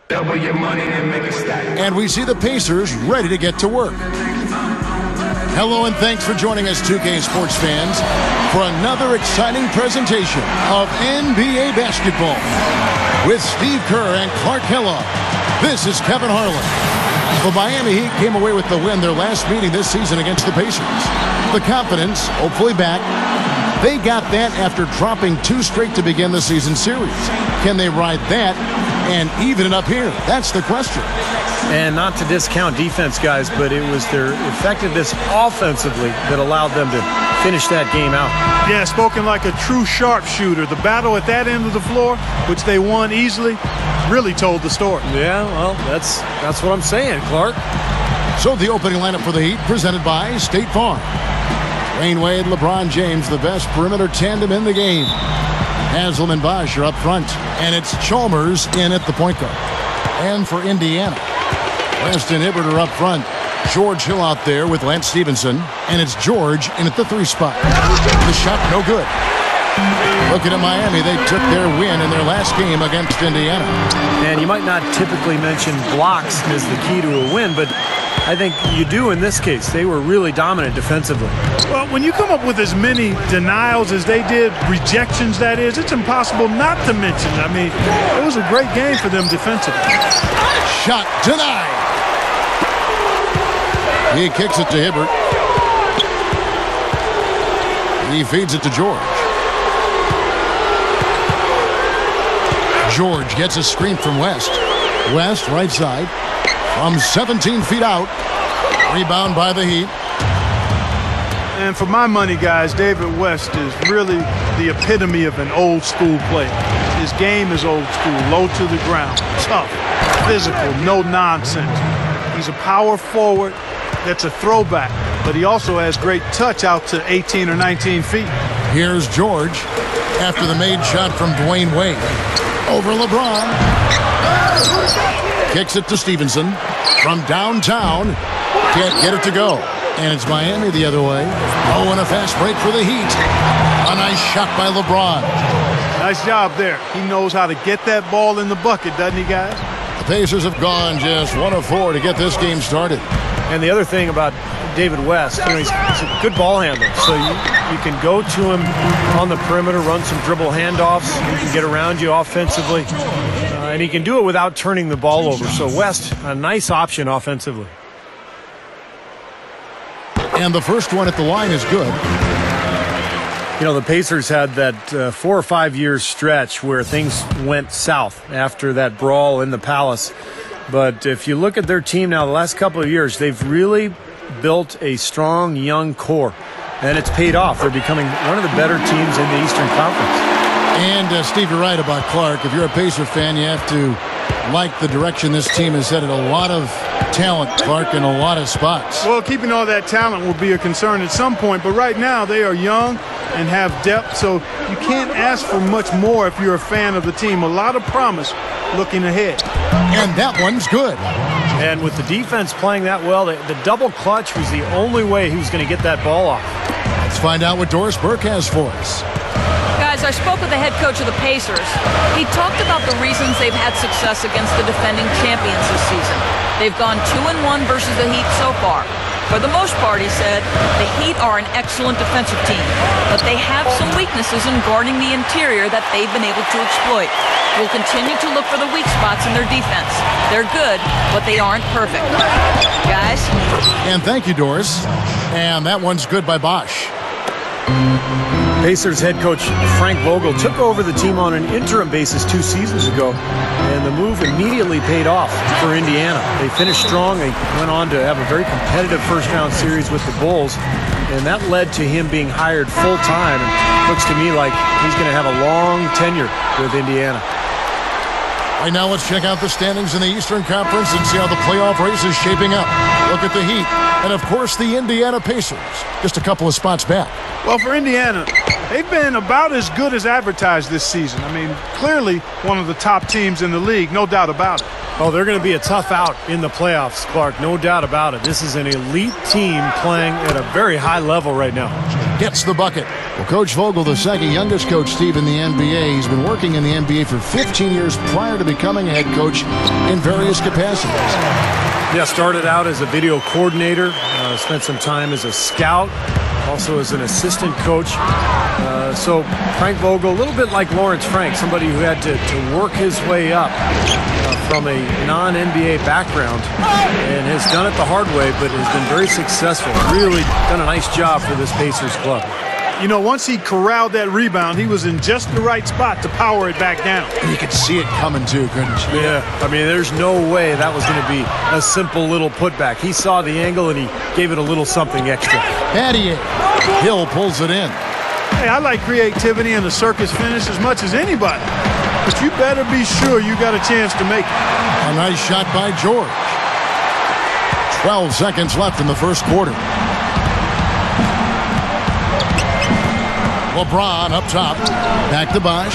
Double your money and make it stack. And we see the Pacers ready to get to work. Hello and thanks for joining us, 2K Sports fans, for another exciting presentation of NBA basketball with Steve Kerr and Clark Kellogg. This is Kevin Harlan. The Miami Heat came away with the win their last meeting this season against the Pacers. The confidence, hopefully back. They got that after dropping 2 straight to begin the season series. Can they ride that and even it up here? That's the question. And not to discount defense, guys, but it was their effectiveness offensively that allowed them to finish that game out. Yeah, spoken like a true sharpshooter. The battle at that end of the floor, which they won easily, really told the story. Yeah, well, that's what I'm saying, Clark. So the opening lineup for the Heat, presented by State Farm. Dwyane Wade, LeBron James, the best perimeter tandem in the game. Haslam and Bosh are up front, and it's Chalmers in at the point guard. And for Indiana, West and Hibbert are up front. George Hill out there with Lance Stevenson, and it's George in at the 3 spot. The shot no good. Looking at Miami, they took their win in their last game against Indiana. And you might not typically mention blocks as the key to a win, but I think you do in this case. They were really dominant defensively. Well, when you come up with as many denials as they did, rejections that is, it's impossible not to mention. I mean, it was a great game for them defensively. Shot denied. He kicks it to Hibbert. He feeds it to George. George gets a screen from West. West, right side, from 17 feet out. Rebound by the Heat. And for my money, guys, David West is really the epitome of an old school player. His game is old school, low to the ground, tough, physical, no nonsense. He's a power forward that's a throwback, but he also has great touch out to 18 or 19 feet. Here's George after the made shot from Dwyane Wade. Over LeBron. Kicks it to Stevenson from downtown. Can't get it to go. And it's Miami the other way. Oh, and a fast break for the Heat. A nice shot by LeBron. Nice job there. He knows how to get that ball in the bucket, doesn't he, guys? The Pacers have gone just 1 of 4 to get this game started. And the other thing about David West, he's a good ball handler. So you can go to him on the perimeter, run some dribble handoffs. He can get around you offensively. And he can do it without turning the ball over. So West, a nice option offensively. And the first one at the line is good. You know, the Pacers had that 4 or 5 year stretch where things went south after that brawl in the Palace. But if you look at their team now, the last couple of years, they've really built a strong young core. And it's paid off. They're becoming one of the better teams in the Eastern Conference. And Steve, you're right about Clark. If you're a Pacer fan, you have to like the direction this team is headed. A lot of talent, Clark, in a lot of spots. Well, keeping all that talent will be a concern at some point, but right now they are young and have depth, so you can't ask for much more if you're a fan of the team. A lot of promise looking ahead. And that one's good. And with the defense playing that well, the double clutch was the only way he was going to get that ball off. Let's find out what Doris Burke has for us. Guys, I spoke with the head coach of the Pacers. He talked about the reasons they've had success against the defending champions this season. They've gone 2-1 versus the Heat so far. For the most part, he said, the Heat are an excellent defensive team, but they have some weaknesses in guarding the interior that they've been able to exploit. We'll continue to look for the weak spots in their defense. They're good, but they aren't perfect. Guys? And thank you, Doris. And that one's good by Bosh. Pacers head coach Frank Vogel took over the team on an interim basis 2 seasons ago, and the move immediately paid off for Indiana. They finished strong. They went on to have a very competitive first-round series with the Bulls, and that led to him being hired full-time. And looks to me like he's going to have a long tenure with Indiana. Right now, let's check out the standings in the Eastern Conference and see how the playoff race is shaping up. Look at the Heat. And, of course, the Indiana Pacers. Just a couple of spots back. Well, for Indiana, they've been about as good as advertised this season. I mean, clearly one of the top teams in the league, no doubt about it. Oh, they're going to be a tough out in the playoffs, Clark. No doubt about it. This is an elite team playing at a very high level right now. Gets the bucket. Well, Coach Vogel, the second youngest coach, Steve, in the NBA. He's been working in the NBA for 15 years prior to becoming a head coach in various capacities. Yeah, started out as a video coordinator, spent some time as a scout, also as an assistant coach. So Frank Vogel, a little bit like Lawrence Frank, somebody who had to work his way up from a non-NBA background and has done it the hard way, but has been very successful. Really done a nice job for this Pacers club. You know, once he corralled that rebound, he was in just the right spot to power it back down. And you could see it coming too, couldn't you? Yeah, I mean, there's no way that was going to be a simple little putback. He saw the angle and he gave it a little something extra. Battier. Hill pulls it in. Hey, I like creativity and the circus finish as much as anybody. But you better be sure you got a chance to make it. A nice shot by George. 12 seconds left in the first quarter. LeBron up top. Back to Bosh.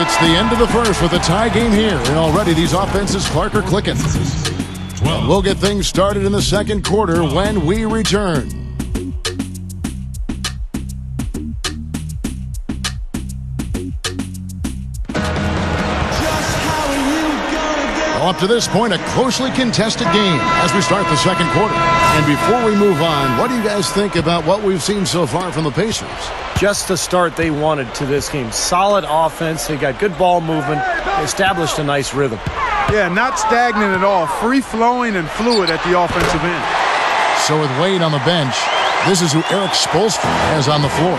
It's the end of the first with a tie game here. And already these offenses, Clark, are clicking. We'll get things started in the second quarter when we return. Up to this point, a closely contested game as we start the second quarter. And before we move on, what do you guys think about what we've seen so far from the Pacers? Just the start they wanted to this game. Solid offense. They got good ball movement. They established a nice rhythm. Yeah, not stagnant at all. Free-flowing and fluid at the offensive end. So with Wade on the bench, this is who Eric Spoelstra has on the floor.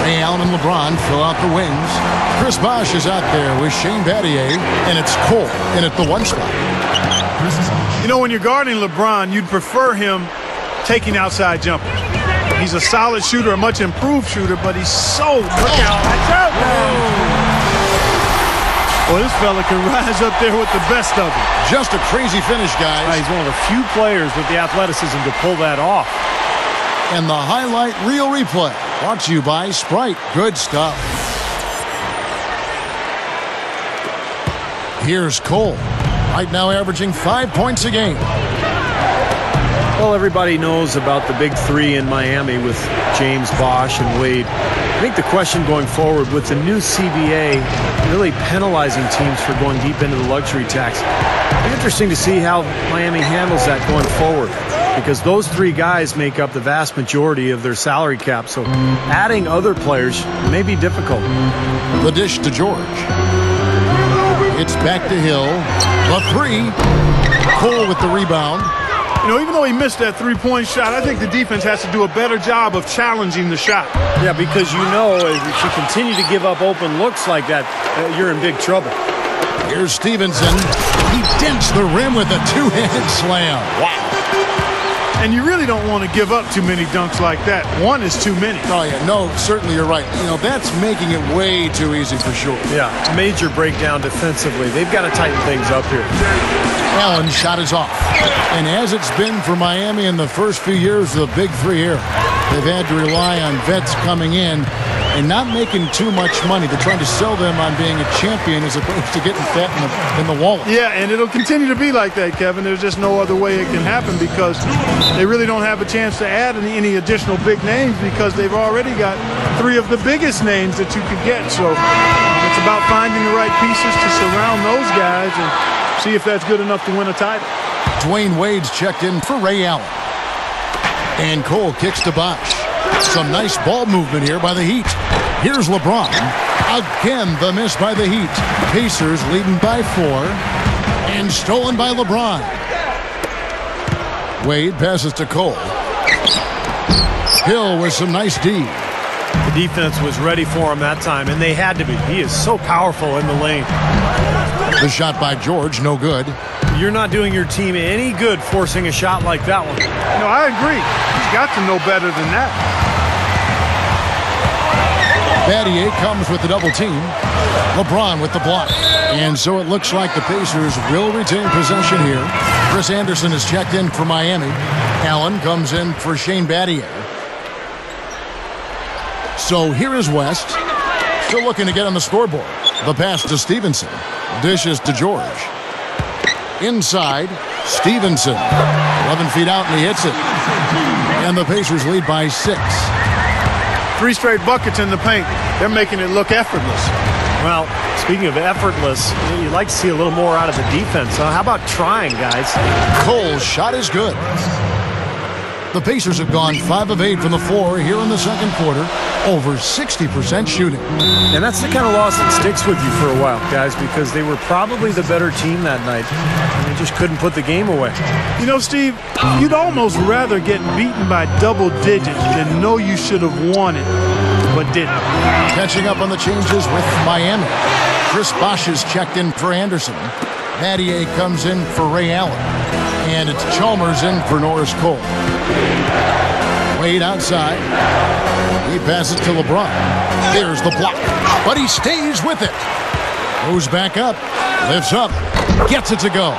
Ray Allen and LeBron fill out the wings. Chris Bosh is out there with Shane Battier, and it's Cole in at the one spot. You know, when you're guarding LeBron, you'd prefer him taking outside jumpers. He's a solid shooter, a much improved shooter, but he's so... Look out. Well, this fella can rise up there with the best of it. Just a crazy finish, guys. He's one of the few players with the athleticism to pull that off. And the highlight reel replay brought to you by Sprite. Good stuff. Here's Cole. Right now averaging 5 points a game. Well, everybody knows about the big three in Miami with James, Bosh, and Wade. I think the question going forward with the new CBA really penalizing teams for going deep into the luxury tax. It'll be interesting to see how Miami handles that going forward, because those three guys make up the vast majority of their salary cap. So adding other players may be difficult. The dish to George. It's back to Hill. The three. Cole with the rebound. You know, even though he missed that three-point shot, I think the defense has to do a better job of challenging the shot. Yeah, because you know if you continue to give up open looks like that, you're in big trouble. Here's Stevenson. He dents the rim with a two-handed slam. Wow. And you really don't want to give up too many dunks like that. One is too many. Oh, yeah. No, certainly you're right. You know, that's making it way too easy for sure. Yeah, major breakdown defensively. They've got to tighten things up here. Allen's shot is off. And as it's been for Miami in the first few years of the Big Three era, they've had to rely on vets coming in and not making too much money. They're trying to sell them on being a champion as opposed to getting fat in the wallet. Yeah, and it'll continue to be like that, Kevin. There's just no other way it can happen because they really don't have a chance to add any additional big names because they've already got three of the biggest names that you could get. So it's about finding the right pieces to surround those guys and see if that's good enough to win a title. Dwyane Wade's checked in for Ray Allen. And Cole kicks to Bosh. Some nice ball movement here by the Heat. Here's LeBron. Again, the miss by the Heat. Pacers leading by 4. And stolen by LeBron. Wade passes to Cole. Hill with some nice D. The defense was ready for him that time, and they had to be. He is so powerful in the lane. The shot by George, no good. You're not doing your team any good forcing a shot like that one. No, I agree. He's got to know better than that. Battier comes with the double team. LeBron with the block. And so it looks like the Pacers will retain possession here. Chris Anderson is checked in for Miami. Allen comes in for Shane Battier. So here is West. Still looking to get on the scoreboard. The pass to Stevenson. Dishes to George. Inside, Stevenson. 11 feet out, and he hits it. And the Pacers lead by 6. 3 straight buckets in the paint. They're making it look effortless. Well, speaking of effortless, you'd like to see a little more out of the defense. How about trying, guys? Cole's shot is good. The Pacers have gone 5 of 8 from the floor here in the second quarter. Over 60% shooting. And that's the kind of loss that sticks with you for a while, guys, because they were probably the better team that night. And they just couldn't put the game away. You know, Steve, you'd almost rather get beaten by double digits than know you should have won it, but didn't. Catching up on the changes with Miami. Chris Bosh is checked in for Anderson. Mattier comes in for Ray Allen. And it's Chalmers in for Norris Cole. Wade outside. He passes to LeBron. There's the block. But he stays with it. Goes back up. Lifts up. Gets it to go.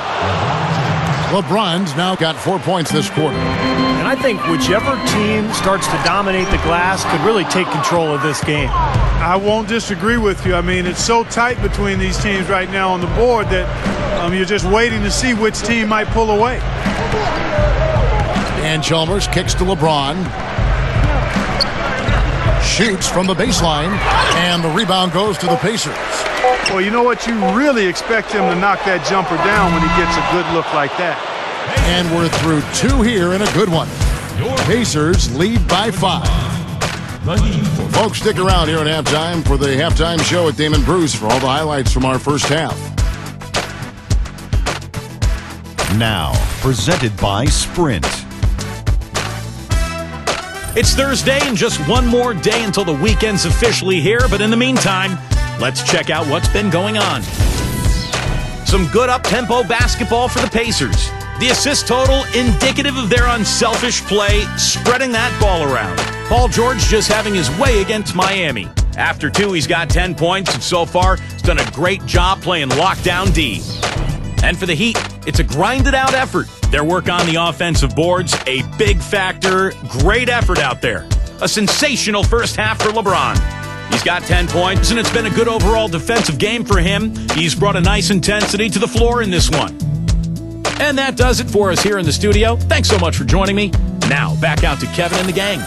LeBron's now got 4 points this quarter. And I think whichever team starts to dominate the glass could really take control of this game. I won't disagree with you. I mean, it's so tight between these teams right now on the board that you're just waiting to see which team might pull away. And Chalmers kicks to LeBron. Shoots from the baseline. And the rebound goes to the Pacers. Well, you know what? You really expect him to knock that jumper down when he gets a good look like that. And we're through 2 here and a good one. Pacers lead by 5. Folks, stick around here at halftime for the halftime show at Damon Bruce for all the highlights from our first half. Now, presented by Sprint. It's Thursday and just one more day until the weekend's officially here, but in the meantime, let's check out what's been going on. Some good up-tempo basketball for the Pacers. The assist total indicative of their unselfish play, spreading that ball around. Paul George just having his way against Miami. After 2, he's got 10 points, and so far, he's done a great job playing lockdown D. And for the Heat, it's a grinded-out effort. Their work on the offensive boards, a big factor, great effort out there. A sensational first half for LeBron. He's got 10 points, and it's been a good overall defensive game for him. He's brought a nice intensity to the floor in this one. And that does it for us here in the studio. Thanks so much for joining me. Now, back out to Kevin and the gang.